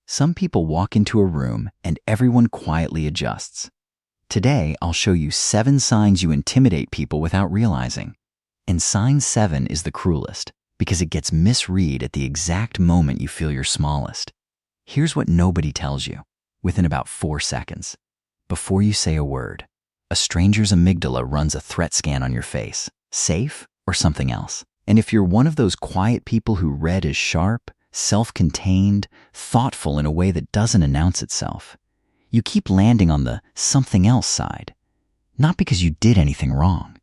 Some people walk into a room and everyone quietly adjusts. Today, I'll show you 7 signs you intimidate people without realizing. And sign 7 is the cruelest because it gets misread at the exact moment you feel your smallest. Here's what nobody tells you within about 4 seconds. Before you say a word, a stranger's amygdala runs a threat scan on your face. Safe or something else? And if you're one of those quiet people who read is sharp, self-contained, thoughtful in a way that doesn't announce itself, you keep landing on the something else side. Not because you did anything wrong.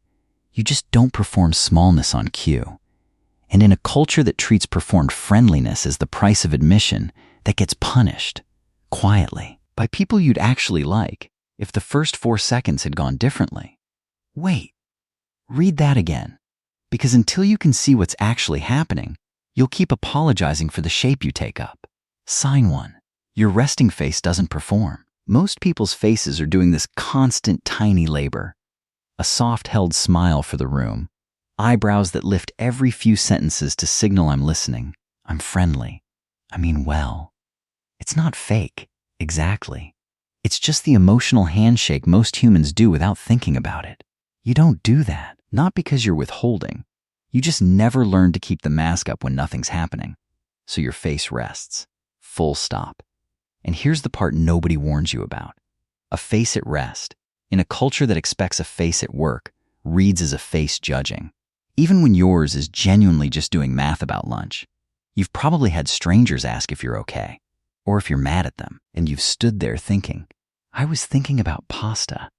You just don't perform smallness on cue. And in a culture that treats performed friendliness as the price of admission, that gets punished, quietly, by people you'd actually like if the first 4 seconds had gone differently. Wait, read that again. Because until you can see what's actually happening, you'll keep apologizing for the shape you take up. Sign 1. Your resting face doesn't perform. Most people's faces are doing this constant tiny labor. A soft-held smile for the room. Eyebrows that lift every few sentences to signal I'm listening. I'm friendly. I mean well. It's not fake, exactly. It's just the emotional handshake most humans do without thinking about it. You don't do that, not because you're withholding. You just never learned to keep the mask up when nothing's happening. So your face rests. Full stop. And here's the part nobody warns you about. A face at rest, in a culture that expects a face at work, reads as a face judging. Even when yours is genuinely just doing math about lunch. You've probably had strangers ask if you're okay, or if you're mad at them, and you've stood there thinking, I was thinking about pasta.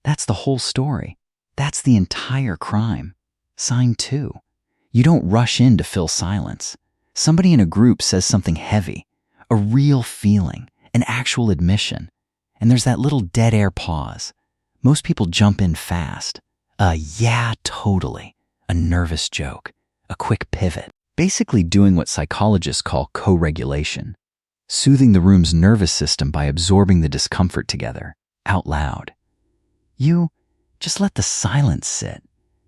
That's the whole story. That's the entire crime. Sign 2. You don't rush in to fill silence. Somebody in a group says something heavy, a real feeling, an actual admission, and there's that little dead air pause. Most people jump in fast. Yeah, totally. A nervous joke, a quick pivot. Basically doing what psychologists call co-regulation. Soothing the room's nervous system by absorbing the discomfort together, out loud. You just let the silence sit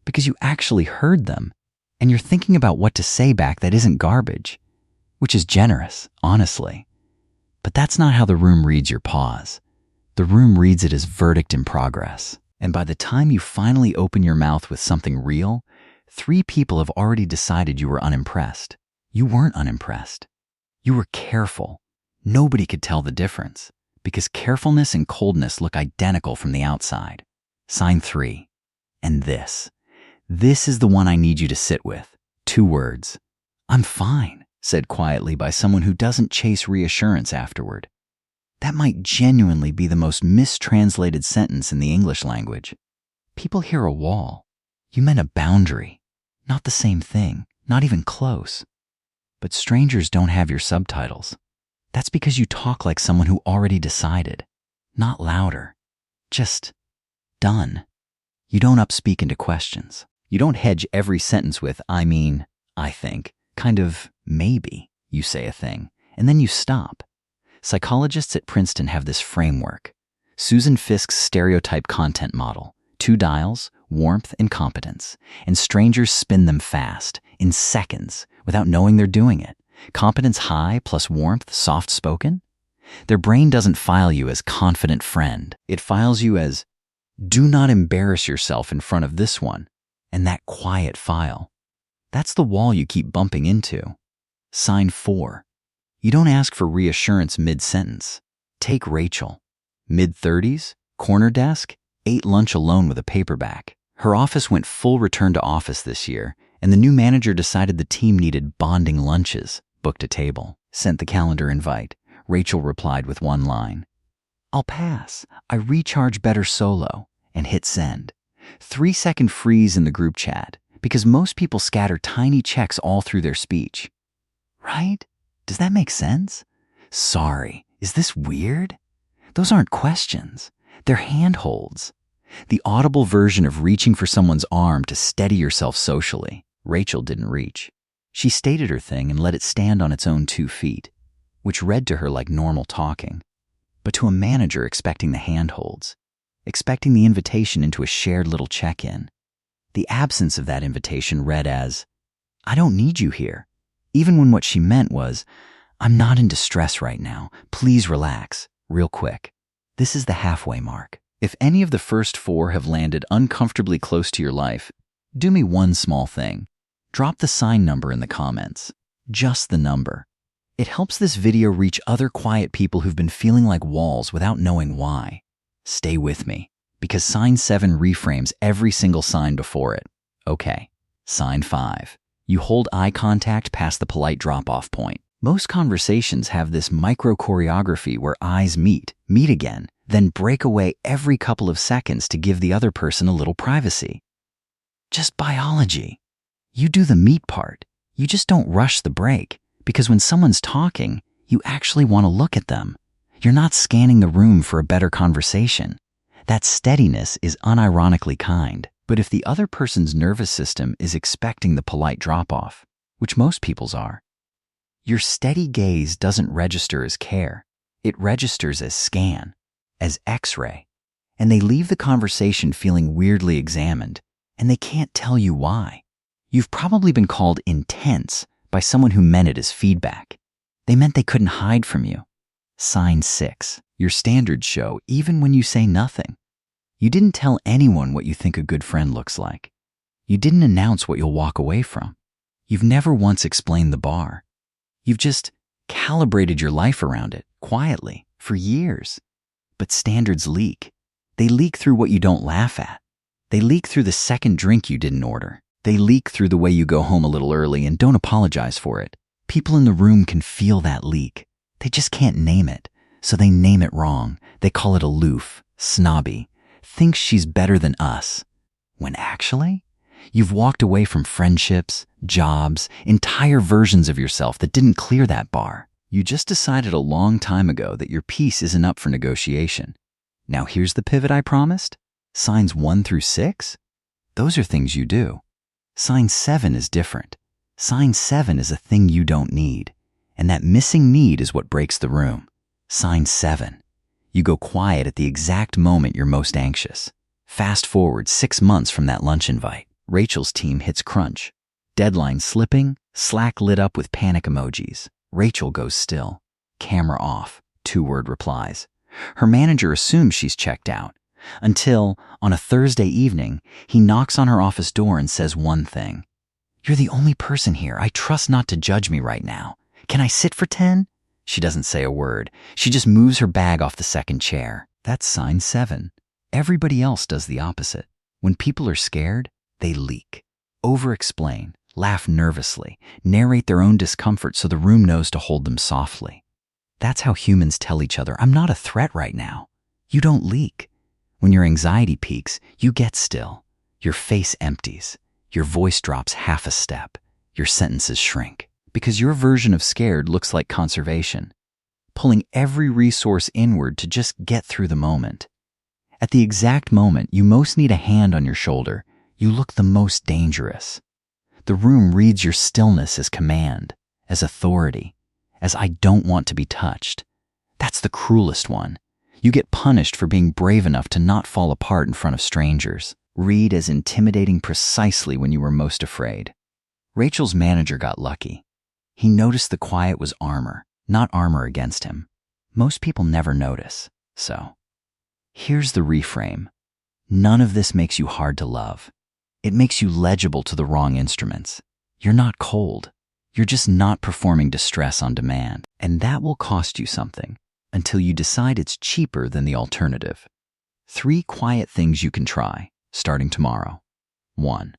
because you actually heard them and you're thinking about what to say back that isn't garbage, which is generous, honestly. But that's not how the room reads your pause. The room reads it as verdict in progress. And by the time you finally open your mouth with something real, 3 people have already decided you were unimpressed. You weren't unimpressed. You were careful. Nobody could tell the difference because carefulness and coldness look identical from the outside. Sign 3. And this. This is the one I need you to sit with. 2 words. I'm fine, said quietly by someone who doesn't chase reassurance afterward. That might genuinely be the most mistranslated sentence in the English language. People hear a wall. You meant a boundary. Not the same thing, not even close. But strangers don't have your subtitles. That's because you talk like someone who already decided. Not louder. Just done. You don't upspeak into questions. You don't hedge every sentence with, I mean, I think, kind of maybe you say a thing, and then you stop. Psychologists at Princeton have this framework. Susan Fiske's stereotype content model. 2 dials, warmth and competence, and strangers spin them fast, in seconds, without knowing they're doing it. Competence high plus warmth soft-spoken. Their brain doesn't file you as confident friend. It files you as, do not embarrass yourself in front of this one, and that quiet file. That's the wall you keep bumping into. Sign 4. You don't ask for reassurance mid-sentence. Take Rachel. Mid-30s, corner desk, ate lunch alone with a paperback. Her office went full return to office this year, and the new manager decided the team needed bonding lunches, booked a table, sent the calendar invite. Rachel replied with 1 line. I'll pass. I recharge better solo, and hit send. 3-second freeze in the group chat, because most people scatter tiny checks all through their speech. Right? Does that make sense? Sorry, is this weird? Those aren't questions. They're handholds. The audible version of reaching for someone's arm to steady yourself socially. Rachel didn't reach. She stated her thing and let it stand on its own 2 feet, which read to her like normal talking. But to a manager expecting the handholds, expecting the invitation into a shared little check-in, the absence of that invitation read as, I don't need you here, even when what she meant was, I'm not in distress right now. Please relax. Real quick. This is the halfway mark. If any of the first 4 have landed uncomfortably close to your life, do me one small thing. Drop the sign number in the comments. Just the number. It helps this video reach other quiet people who've been feeling like walls without knowing why. Stay with me, because sign 7 reframes every single sign before it. Okay, sign 5. You hold eye contact past the polite drop-off point. Most conversations have this micro-choreography where eyes meet again, then break away every couple of seconds to give the other person a little privacy. Just biology. You do the meet part. You just don't rush the break, because when someone's talking, you actually want to look at them. You're not scanning the room for a better conversation. That steadiness is unironically kind. But if the other person's nervous system is expecting the polite drop-off, which most people's are, your steady gaze doesn't register as care. It registers as scan, as X-ray, and they leave the conversation feeling weirdly examined, and they can't tell you why. You've probably been called intense by someone who meant it as feedback. They meant they couldn't hide from you. Sign 6. Your standards show even when you say nothing. You didn't tell anyone what you think a good friend looks like. You didn't announce what you'll walk away from. You've never once explained the bar. You've just calibrated your life around it, quietly, for years. But standards leak. They leak through what you don't laugh at. They leak through the second drink you didn't order. They leak through the way you go home a little early and don't apologize for it. People in the room can feel that leak. They just can't name it, so they name it wrong. They call it aloof, snobby, thinks she's better than us. When actually, you've walked away from friendships, jobs, entire versions of yourself that didn't clear that bar. You just decided a long time ago that your peace isn't up for negotiation. Now here's the pivot I promised. Signs 1 through 6, those are things you do. Sign 7 is different. Sign 7 is a thing you don't need, and that missing need is what breaks the room. Sign 7. You go quiet at the exact moment you're most anxious. Fast forward 6 months from that lunch invite. Rachel's team hits crunch. Deadline slipping, Slack lit up with panic emojis. Rachel goes still. Camera off. 2-word replies. Her manager assumes she's checked out. Until, on a Thursday evening, he knocks on her office door and says one thing. "You're the only person here. I trust not to judge me right now. Can I sit for 10? She doesn't say a word. She just moves her bag off the second chair. That's sign 7. Everybody else does the opposite. When people are scared, they leak, over-explain, laugh nervously, narrate their own discomfort so the room knows to hold them softly. That's how humans tell each other, "I'm not a threat right now." You don't leak. When your anxiety peaks, you get still. Your face empties. Your voice drops half a step. Your sentences shrink. Because your version of scared looks like conservation, pulling every resource inward to just get through the moment. At the exact moment you most need a hand on your shoulder, you look the most dangerous. The room reads your stillness as command, as authority, as "I don't want to be touched." That's the cruelest one. You get punished for being brave enough to not fall apart in front of strangers. Read as intimidating precisely when you were most afraid. Rachel's manager got lucky. He noticed the quiet was armor, not armor against him. Most people never notice, so. Here's the reframe. None of this makes you hard to love. It makes you legible to the wrong instruments. You're not cold. You're just not performing distress on demand. And that will cost you something until you decide it's cheaper than the alternative. 3 quiet things you can try, starting tomorrow. 1.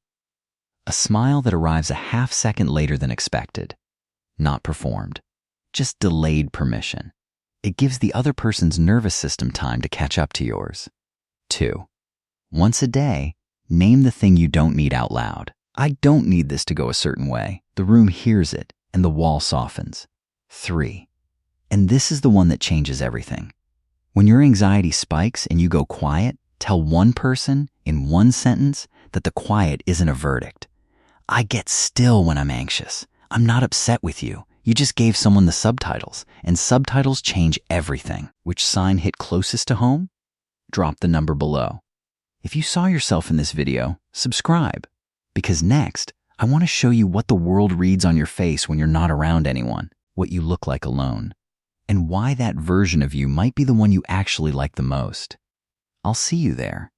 A smile that arrives a half second later than expected. Not performed. Just delayed permission. It gives the other person's nervous system time to catch up to yours. 2. Once a day, name the thing you don't need out loud. I don't need this to go a certain way. The room hears it, and the wall softens. 3. And this is the one that changes everything. When your anxiety spikes and you go quiet, tell one person in one sentence that the quiet isn't a verdict. I get still when I'm anxious. I'm not upset with you. You just gave someone the subtitles, and subtitles change everything. Which sign hit closest to home? Drop the number below. If you saw yourself in this video, subscribe. Because next, I want to show you what the world reads on your face when you're not around anyone. what you look like alone, and why that version of you might be the one you actually like the most. I'll see you there.